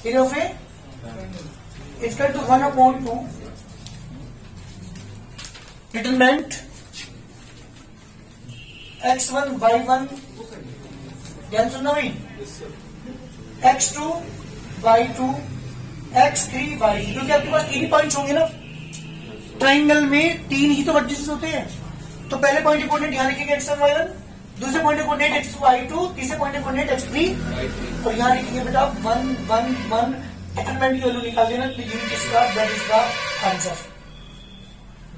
Area of a equal to 1/2 determinant x1 y1, ध्यान सुनना भाई, x2 y2 x3 y3, क्योंकि आपके पास 3 ही पॉइंट्स होंगे ना, ट्राइंगल में 3 ही तो वर्टिसेस होते हैं। तो पहले पॉइंट के कोऑर्डिनेट यहाँ लिखेंगे x1 y1, दूसरे पॉइंट के कोऑर्डिनेट x2 y2, तीसरे पॉइंट के कोऑर्डिनेट x3, और यहाँ लिखेंगे बेटा 1 1 1, डिटरमिनेंट की वैल्यू निकाल देना, तो यूनिट इसका, दैट इज द आंसर।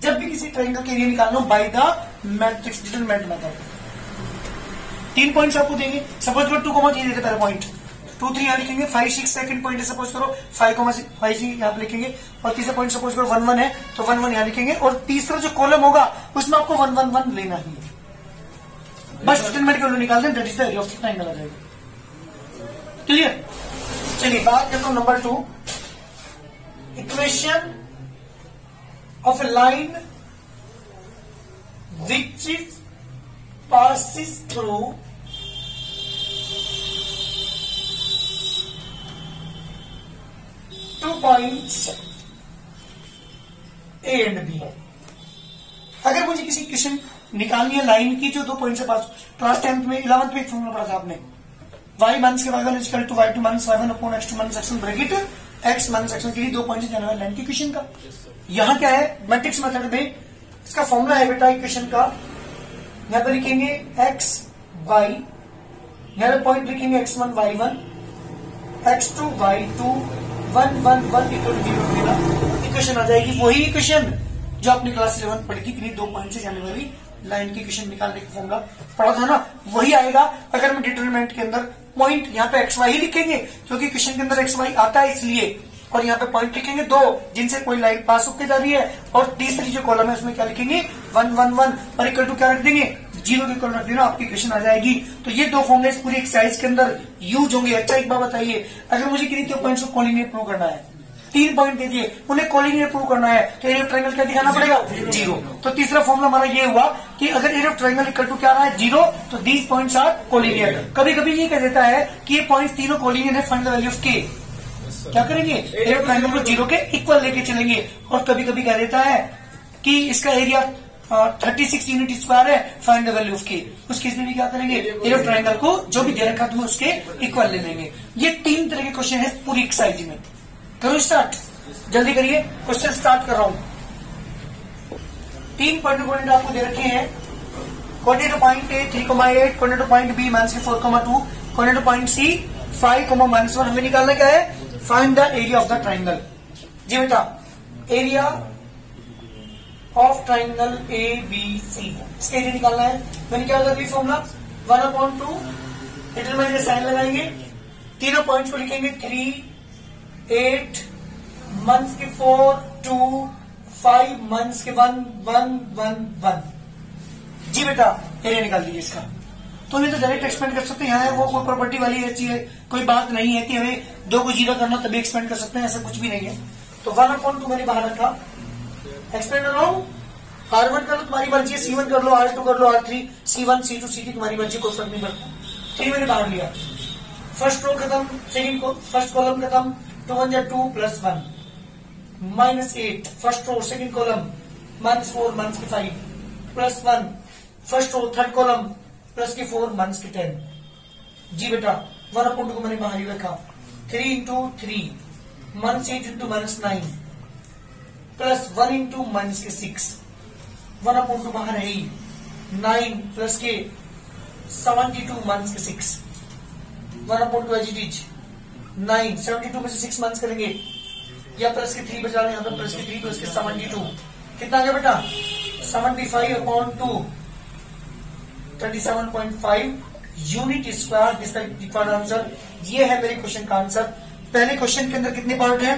जब भी किसी ट्राइंगल के एरिया निकालना हो by the matrix determinant method, 3 points आपको देंगे। सपोज करो 2,3 देते पहले पॉइंट, 2 3 यहाँ लिखेंगे, 5 6 सेकंड पॉइंट है, सपोज करो 5,6 यहाँ पे लिखेंगे, और तीसरा पॉइंट सपोज करो 1 1 है, तो 1 1 यहाँ लिखेंगे, और तीसरा जो कॉलम होगा उसमें आपको 1 1 1 लेना ही है, बस डिटरमिनेंट की वैल्यू निकाल दें, that is the area of the triangle आ जाएगा। क्लियर? चलिए बात करता हूं number 2, equation of a line which is passes through two points A and B। अगर मुझे किसी इक्वेशन निकालनी है लाइन की जो 2 पॉइंट से पास, क्लास 10th में 11th में एक फॉर्मूला पढ़ा था आपने, y माइनस के y1 equal to y2 minus y1 upon x2 minus x1 bracket x minus x1 के लिए 2 पॉइंट से जाने वाली लाइन की इक्वेशन का। यहां क्या है, मैट्रिक्स मेथड में इसका फॉर्मूला है बेटा इक्वेशन का, यहां पर लिखेंगे x y, यहां पर पॉइंट लिखेंगे x1 y1 x2 y2 1 1 1 equal to 0 मिला, इक्वेशन आ जाएगी। वही इक्वेशन जो आपने क्लास 11 पढ़ी थी, किन्हीं 2 पॉइंट से जाने वाली लाइन की इक्वेशन निकालने का फॉर्मूला पढ़ा था ना, वही आएगा। अगर मैं डिटरमिनेंट के अंदर पॉइंट यहाँ पे एक्स वाई ही लिखेंगे, क्योंकि क्वेश्चन के अंदर एक्स वाई आता है इसलिए, और यहाँ पे पॉइंट लिखेंगे 2 जिनसे कोई लाइन पास होकर जा रही है, और तीसरी जो कॉलम है उसमें क्या लिखेंगे 1 1 1, और इक्वल टू क्या रख देंगे 0 के इक्वल रख देना, आपकी इक्वेशन आ जाएगी। तो ये 2 फॉर्मूले पूरी एक्सरसाइज के अंदर यूज होंगे। अच्छा एक बात बताइए, अगर मुझे किन्हीं 2 पॉइंट्स को कोलिनियर प्रूव करना है, 3 पॉइंट दे दिए, उन्हें कोलिनियर प्रूव करना है, तो एरिया ऑफ ट्रायंगल क्या दिखाना पड़ेगा 0। तो तीसरा फॉर्मूला हमारा ये हुआ कि अगर area of triangle equal to क्या रहा है 0, तो दीज पॉइंट्स आर कोलिनियर। कभी कभी ये कह देता है कि ये पॉइंट्स तीनों कोलिनियर है, फाइंड द वैल्यू ऑफ के। क्या करेंगे, एरिया ऑफ ट्रायंगल को 0 के इक्वल लेके चलेंगे। और कभी कभी कह देता है कि इसका एरिया 36 यूनिट स्क्वायर है, फाइंड द वैल्यू ऑफ के। उस केस में भी क्या करेंगे, एरिया ऑफ ट्रायंगल को जो भी दे रखा तुम्हें उसके इक्वल ले लेंगे। ये 3 तरह के क्वेश्चन है पूरी एक्सरसाइज में। करो स्टार्ट, जल्दी करिए, क्वेश्चन स्टार्ट कर रहा हूं। 3 कोऑर्डिनेट आपको दे रखे हैं, coordinate point A 3,8, coordinate point B -4,2, coordinate point C 5,-1। हमें निकालना क्या है, find the area of the triangle. जी बेटा, area of triangle A B C, इसका एरिया निकालना है। मैंने क्या होगा फॉर्मूला 1/2, डिटरमिनेंट साइन लगाएंगे, तीनों पॉइंट्स को लिखेंगे 3 8 मंथ्स के 4 2 5 मंथ्स के 1 1 1 1। जी बेटा, एरिया निकाल दीजिए इसका। तो नहीं तो डायरेक्ट एक्सपेंड कर सकते हैं, यहाँ है वो कोई प्रॉपर्टी वाली ऐसी है, कोई बात नहीं है कि हमें 2 को 0 करना तभी एक्सपेंड कर सकते हैं, ऐसा कुछ भी नहीं है। तो 1/2 मैंने बाहर रखा, एक्सपेंड कर रहा हूं, R1 कर लो तुम्हारी मर्जी है, C1 कर लो, R2 कर लो, R3, C1 C2 C3 तुम्हारी मर्जी, कोई फर्क नहीं पड़ता। 3 मैंने बाहर लिया, फर्स्ट रो खत्म, सेकंड को फर्स्ट कॉलम खत्म, 2 1 2 + 1 -8, first row second column -4 -5 +1, first row third column +4 -10। जी बेटा, 1/2 को मैंने बाहर ही रखा, 3 × 3 -8 × -9 +1 × -6, 1/2 बाहर है ही, 9 + के 72 -6, 1/2 एज इट इज 9, 72 में से 6 माइनस करेंगे, या प्लस के 3 बचा रहे हैं, यहाँ पर +3 + के 72 कितना आ गया बेटा 75/2, 37.5 यूनिट स्क्वायर। जिसका रिक्वायर्ड आंसर ये है मेरे क्वेश्चन का आंसर। पहले क्वेश्चन के अंदर कितने पार्ट है,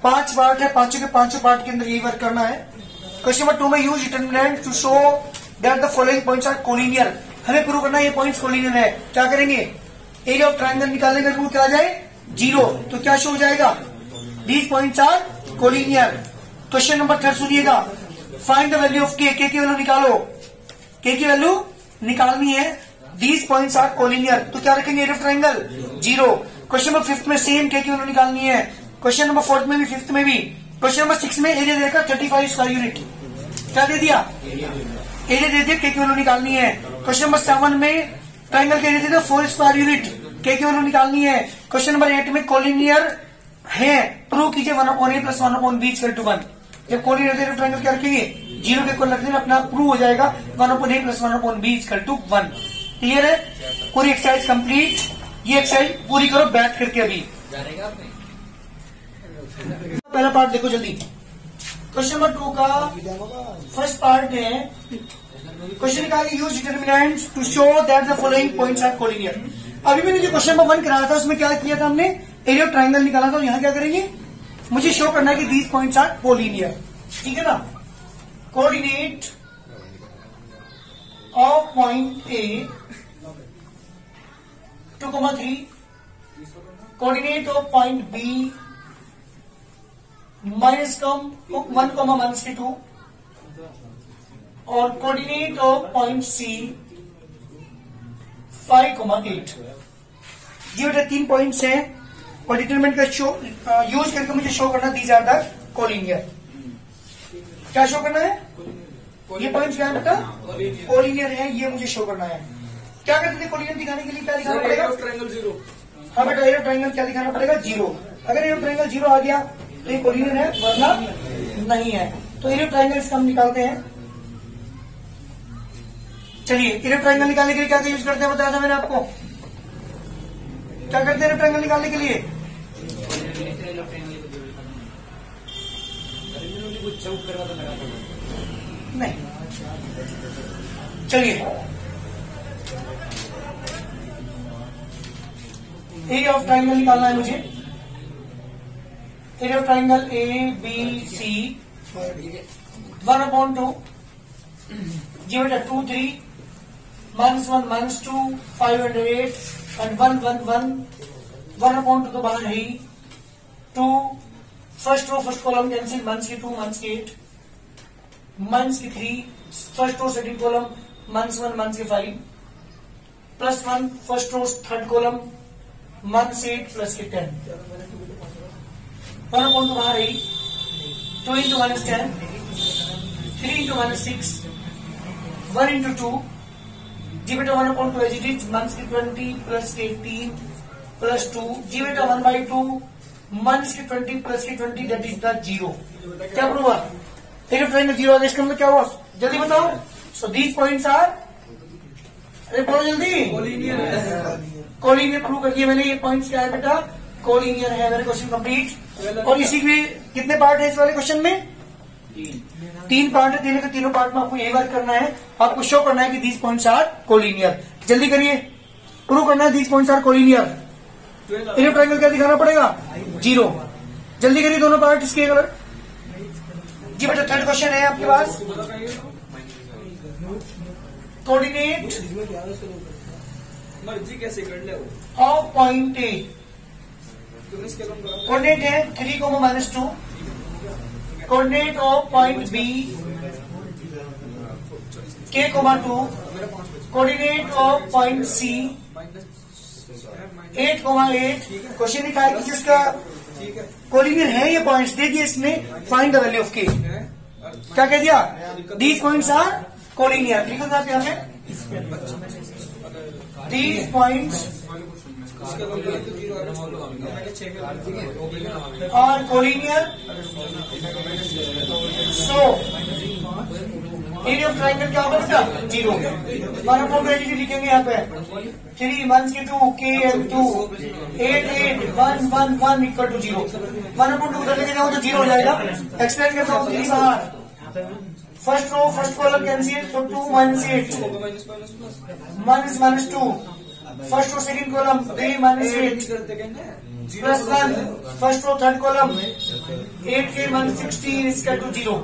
5 पार्ट है, पांचों के पांचों पार्ट के अंदर यही वर्क करना है। क्वेश्चन नंबर 2 में use determinant to show that the following points are collinear. हमें प्रूव करना है ये पॉइंट्स कोलिनियर है। क्या करेंगे, एरिया ऑफ ट्रायंगल निकालने का रूल क्या आ जाए 0, तो क्या शो हो जाएगा, these points are collinear. Question number 3 सुनिएगा, फाइंड द वैल्यू ऑफ के की वैल्यू निकालो, के की वैल्यू निकालनी है, दीज पॉइंट्स आर कोलिनियर, तो क्या रखेंगे area of triangle 0। Question number 5 में सेम के की वैल्यू निकालनी है। क्वेश्चन नंबर 4 में भी, 5 में भी। क्वेश्चन नंबर 6 में एरिया देकर 35 स्क्वायर यूनिट, क्या दे दिया, एरिया दे दिया, के की वैल्यू निकालनी है। क्वेश्चन नंबर 7 में ट्राइंगल के एरिया दे दिया 4 स्क्वायर यूनिट, के की वैल्यू निकालनी है। क्वेश्चन नंबर 8 में कोलिनियर है, प्रूव कीजिए 1/a + 1/b = 1। जब कोलिनियर ट्राइंगल क्या रखेंगे, 0 के इक्वल रख देना, अपना प्रूव हो जाएगा 1/a + 1/b = 1। क्लियर है, पूरी एक्सरसाइज कंप्लीट। ये एक्सरसाइज पूरी करो बैठ करके। अभी पहला पार्ट देखो जल्दी। क्वेश्चन नंबर 2 का फर्स्ट पार्ट है, क्वेश्चन निकालिए use determinants to show that the following points are collinear. अभी मैंने जो क्वेश्चन नंबर 1 कराया था उसमें क्या किया था, हमने एरिया ऑफ ट्राइंगल निकाला था। यहाँ क्या करेंगे, मुझे शो करना है कि दीज पॉइंट्स आर कोलिनियर, ठीक है ना। Coordinate of point A 2,3, coordinate of point B -1,-2 और कोऑर्डिनेट ऑफ पॉइंट सी 5,8। ये बेटा 3 पॉइंट्स हैं और डिटरमिनेंट का शो यूज करके मुझे शो करना दीज आर द कोलिनियर। क्या शो करना है, ये पॉइंट्स क्या है बेटा, कोलिनियर है, ये मुझे शो करना है। क्या करते थे कोलिनियर दिखाने के लिए, क्या दिखाना पड़ेगा, ट्राइंगल 0। हाँ बेटा, एरिया ट्राइंगल क्या दिखाना पड़ेगा, 0। अगर एरिया ट्राइंगल 0 आ गया तो ये कोलिनियर है, वरना नहीं है। तो एरिया ट्राइंगल इसका हम निकालते हैं। चलिए, एरिया ट्राइंगल निकालने के लिए क्या यूज करते हैं बताया था मैंने आपको। क्या करते हैं एरिया ट्राइंगल निकालने के लिए, नहीं। चलिए, एरिया ऑफ ट्राइंगल निकालना है मुझे। Area of triangle A B C 1/2, जी बेटा 2, 3, -1, -2, 5 and 8 and 1, 1, 1, 1/2 तो बाहर है 2। First row first column cancel, -2, -8, -3, first row second column -1, -5, +1 first row third column -8 +10। 1/2 बाहर है 2 × -10, 3 × -6, 1 × 2, जी बेटा 1/2 एज इट इज, -20 +18 +2, जी बेटा 1/2 -20 +20 दैट इज द 0। क्या प्रूव हुआ, एरिया ट्राइंगल 0 आ गया। इसका मतलब क्या हुआ, जल्दी बताओ। सो दीज पॉइंट्स आर, अरे बोलो जल्दी, कोलिनियर प्रूव कर दिया मैंने। ये पॉइंट्स क्या है बेटा, कोलिनियर है। मेरा क्वेश्चन कंप्लीट। और इसी में कितने पार्ट है इस वाले क्वेश्चन में, 3 पार्ट है। तीनों के तीनों पार्ट में आपको ये वर्क करना है, आपको शो करना है कि दीज पॉइंट्स आर कोलिनियर। जल्दी करिए, प्रूव करना है these points are collinear. Area triangle क्या दिखाना पड़ेगा, 0। जल्दी करिए दोनों पार्ट इसके कलर। जी बेटा थर्ड क्वेश्चन है आपके पास, कोऑर्डिनेट मर्जी कैसे कर ले ऑफ पॉइंट ए। कोऑर्डिनेट है 3, -2, coordinate of point B k,2, coordinate of point C 8,8। Question लिखा है कि जिसका कोलिनियर है ये पॉइंट्स, देखिए इसने फाइंड द वैल्यू ऑफ के। क्या कह दिया, दीज पॉइंट्स आर कोलिनियर। लिखो आप यहाँ पे, these points are collinear. So area of triangle क्या होगा बेटा, 0। 1/2 लिखेंगे यहाँ पे, 3, 1/2, k and 2, 8, 8, 1, 1, 1 = 0। 1/2 उधर लेके जाओ तो 0 हो जाएगा। एक्सप्लेन करता हूँ 3 बाहर। First row first column cancel, तो 2 -8, -2, first row second column 3 -8 +1 first row third column 8k -16 = 0।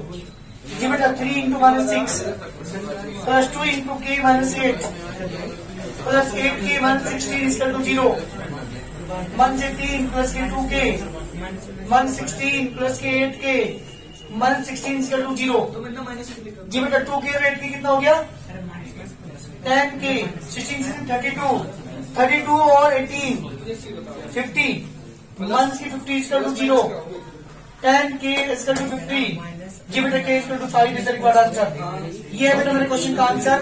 जी बेटा 3 × -6 +2 × k -8 +8k -16 = 0। 1 से 3 +k 2k 116 +k 8k 116 = 0। जी बेटा 2k और 8k कितना हो गया, 10k, 16 से 32 32 और 18 50 1 की 50 इक्वल टू 0 10 के इक्वल टू 50 जी बेटा k equal to 5 is the required answer. ये है बेटा मेरे क्वेश्चन का आंसर,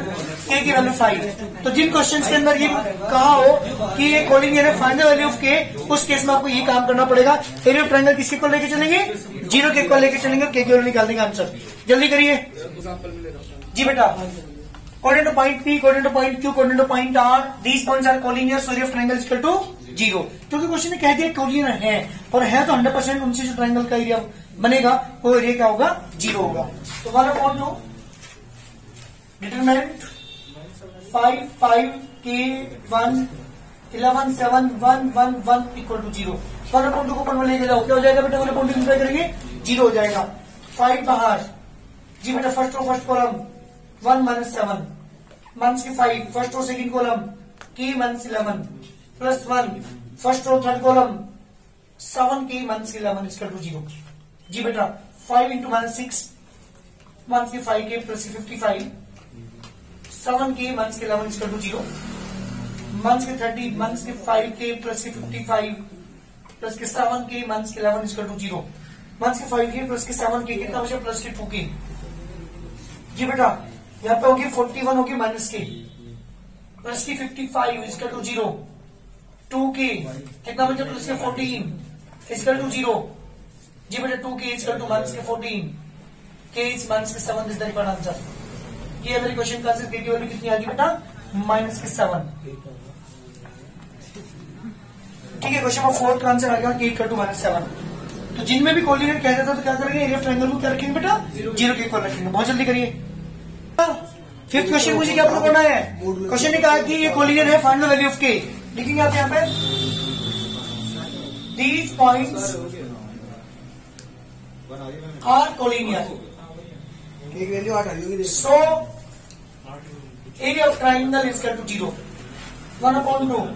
के की वैल्यू 5। तो जिन क्वेश्चंस के अंदर ये कहा हो कि ये कोलिनियर है फाइंड द वैल्यू ऑफ के, उस केस में आपको ये काम करना पड़ेगा। एरिया ऑफ ट्रायंगल किसके इक्वल लेके चलेंगे, 0 के इक्वल लेके चलेंगे, के की वैल्यू निकाल देंगे आंसर। जल्दी करिए जी बेटा। According to point P, according to point Q, according to point R, these points are collinear, so area of triangle is equal to 0। क्योंकि क्वेश्चन ने कह दिया कोलिनियर है और है तो 100% उनसे जो ट्रायंगल का एरिया बनेगा वो एरिया क्या होगा, 0 होगा। तो 1/2 डिटरमिनेंट 5 5 K 1 11 7 1 1 1 इक्वल टू 0। 1/2 को 1 लेके जाओ, क्या हो जाएगा बेटा, 1/2 इंप्लाई करेंगे 0 हो जाएगा। 5 बाहर जी बेटा, first row first column 1 minus 7 minus k 5 first row second column k minus 11 plus 1 first row third column 7 k minus 11 equal to 0। जी बेटा 5 इंटू minus 6 minus के 5 के प्लस के 55 7 के minus के 11 इक्वल टू 0 minus के 30 minus k 5 के plus के 55 plus के 7 k minus के 11 इक्वल टू 0 minus के 5 के प्लस के 7 के कितना बचा, प्लस के 2 के। जी बेटा यहाँ पे होगी 41 होगी माइनस के प्लस की 55 इसका टू 0 2 के कितना बचा, प्लस के 14 इसका टू 0। जी बेटा 2 के इसका टू माइनस के 14 के इज माइनस के 7 इज द रिक्वायर्ड आंसर। ये मेरे क्वेश्चन का आंसर के वैल्यू कितनी आ गई बेटा, माइनस के 7। ठीक है, क्वेश्चन नंबर 4 का आंसर आ गया के इक्वल टू माइनस 7। तो जिनमें भी कोलिनियर कह देता तो क्या करेंगे, एरिया ऑफ ट्रायंगल को क्या रखेंगे बेटा, 0 के इक्वल रखेंगे। बहुत जल्दी करिए। फिफ्थ क्वेश्चन मुझे क्या प्रूव करना है, क्वेश्चन ने कहा कि ये कोलिनियर है फाइंड द वैल्यू ऑफ के। लिखेंगे आप यहाँ पे these points are collinear, so area of triangle is equal to 0 1/2।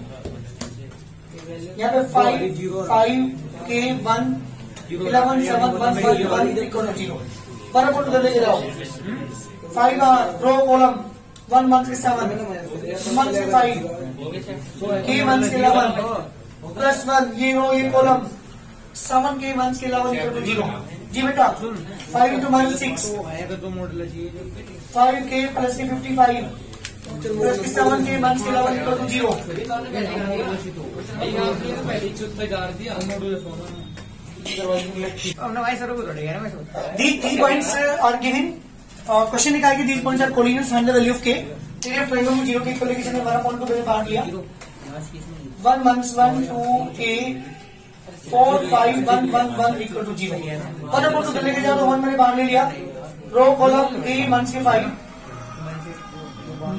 यहाँ पे 5 के 1 11 7 1 1 1 इक्वल टू 0 1/2 लेके जाओ। 5 रो कॉलम 1 1 के 7 1 के 5 के 1 के 11 प्लस 1 ये रो ये कॉलम 7 के 1 के 11 इक्वल टू 0। जी बेटा 5 इंटू माइनस 6 5 के प्लस के 55 प्लस के 7 के 1 के 11 equal to 0। These 3 points are given। Question ने कहा कि these points are collinear find the value of k. Area of triangle में 0 के इक्वल लेके चले, 1/2 मैंने बांट लिया 1 minus 1 2 के 4 5 1 1 1 इक्वल टू 0 1/2 लेके जाओ तो 1 मैंने बांट ले लिया। रो कॉलम के माइनस के 5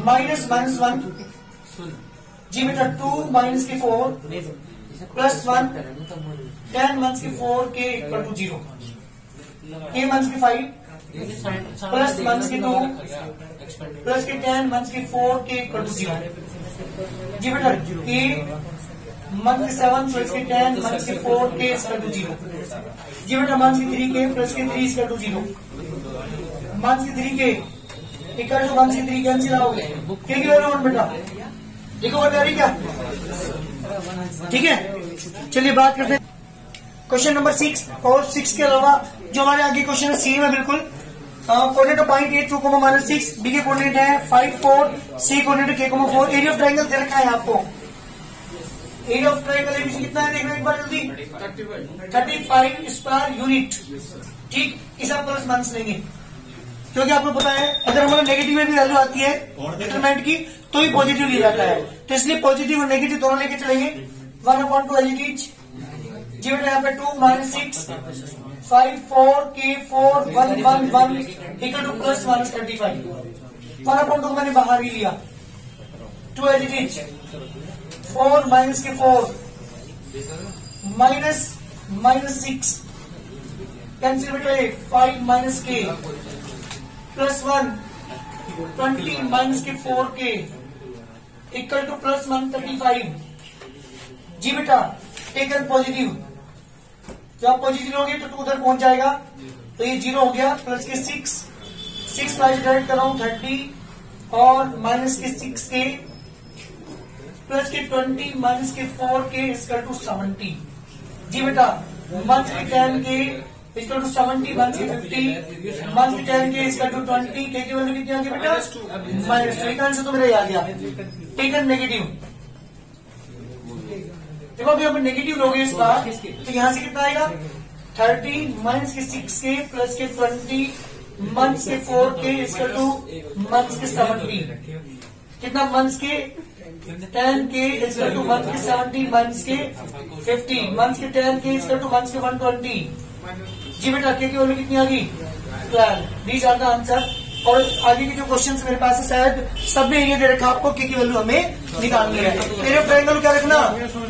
माइनस माइनस 1 जी बेटा 2 माइनस के 4 प्लस 1 10 माइनस के 4 के इक्वल टू 0 के माइनस के 5 प्लस माइनस के 2 प्लस के 10 माइनस के 4 के इक्वल टू 0। जी बेटा के माइनस के 7 प्लस के 10 माइनस के 4 के इक्वल टू 0। जी बेटा माइनस के 3 के प्लस के 3 इक्वल टू 0 माइनस के 3 के इक्वल टू माइनस के 3 कैंसिल आओगे के की वैल्यू 1 बेटा देखो बता रही क्या। ठीक है, चलिए बात करते हैं क्वेश्चन नंबर 6 और 6 के अलावा जो हमारे आगे क्वेश्चन है सेम है बिल्कुल। कोऑर्डिनेट ऑफ पॉइंट 8 2 -6 बी के कोऑर्डिनेट है 5 4 सी कोऑर्डिनेट के 4। एरिया ऑफ ट्रायंगल दे रखा है आपको। एरिया ऑफ ट्रायंगल एबीसी कितना है देखना एक बार जल्दी 35 स्क्वायर यूनिट। ठीक, इस आप प्लस माइनस लेंगे क्योंकि आपको पता है अगर हमारा नेगेटिव में भी वैल्यू आती है डिटरमिनेंट की तो ही पॉजिटिव लिया जाता है, तो इसलिए पॉजिटिव और नेगेटिव दोनों लेके चलेंगे। 1/2 एज इट इज। जी बेटा यहाँ पे 2 -6 5 4 के 4 1 1 1 इक्वल टू प्लस माइनस 35। 1/2 मैंने बाहर ही लिया 2 एज इट इज 4 माइनस के 4 माइनस माइनस 6 कैंसिल बेटा 5 माइनस के प्लस 1 20 माइनस के 4 के इक्वल टू प्लस 135। जी बेटा टेकन पॉजिटिव, जब आप पॉजिटिव होगे तो 2 उधर पहुंच जाएगा तो ये 0 हो गया। प्लस के 6 डिवाइड कर रहा हूं 30 और माइनस के 6 के प्लस के 20 माइनस के 4k इक्वल टू 70। जी बेटा माइनस के 10k इक्वल टू 70 माइनस के 50 माइनस के 10k इक्वल टू 20 के वैल्यू कितनी आ गई बेटा -2। एक आंसर तो मेरा आ गया। Taken negative. देखो अभी आप नेगेटिव लोगे इस बार तो यहां से कितना आएगा 30 माइनस के 6k प्लस के 20 माइनस के 4k इक्वल टू माइनस के 70। कितना माइनस के 10k इक्वल टू माइनस के 70 माइनस के 50 माइनस के 10k इक्वल टू माइनस के 120। जी बेटा के की वैल्यू कितनी आ गई 12। These are the answer. और आगे के जो क्वेश्चंस मेरे पास है शायद सब में एरिया दे रखा आपको के की वैल्यू हमें निकालनी है। मेरे ट्रायंगल क्या रखना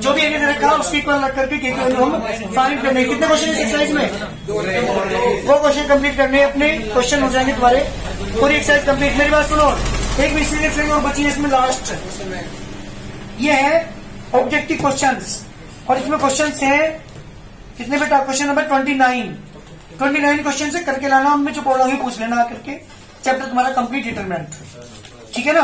जो भी एरिया दे रखा उसकी इक्वल रख करके के की वैल्यू हम फाइंड करने। कितने क्वेश्चन है एक्सरसाइज में 2 क्वेश्चन कंप्लीट करने अपने क्वेश्चन हो जाएंगे तुम्हारे पूरी एक्सरसाइज कंप्लीट। मेरी बात सुनो एक मिस्टेक एक्सरसाइज और बची है इसमें लास्ट ये है ऑब्जेक्टिव क्वेश्चंस और इसमें क्वेश्चंस है कितने बेटा क्वेश्चन नंबर 29 क्वेश्चन से करके लाना उनमें जो पढ़ा हुई पूछ लेना आकर के चैप्टर तुम्हारा कंप्लीट डिटरमिनेंट। ठीक है ना।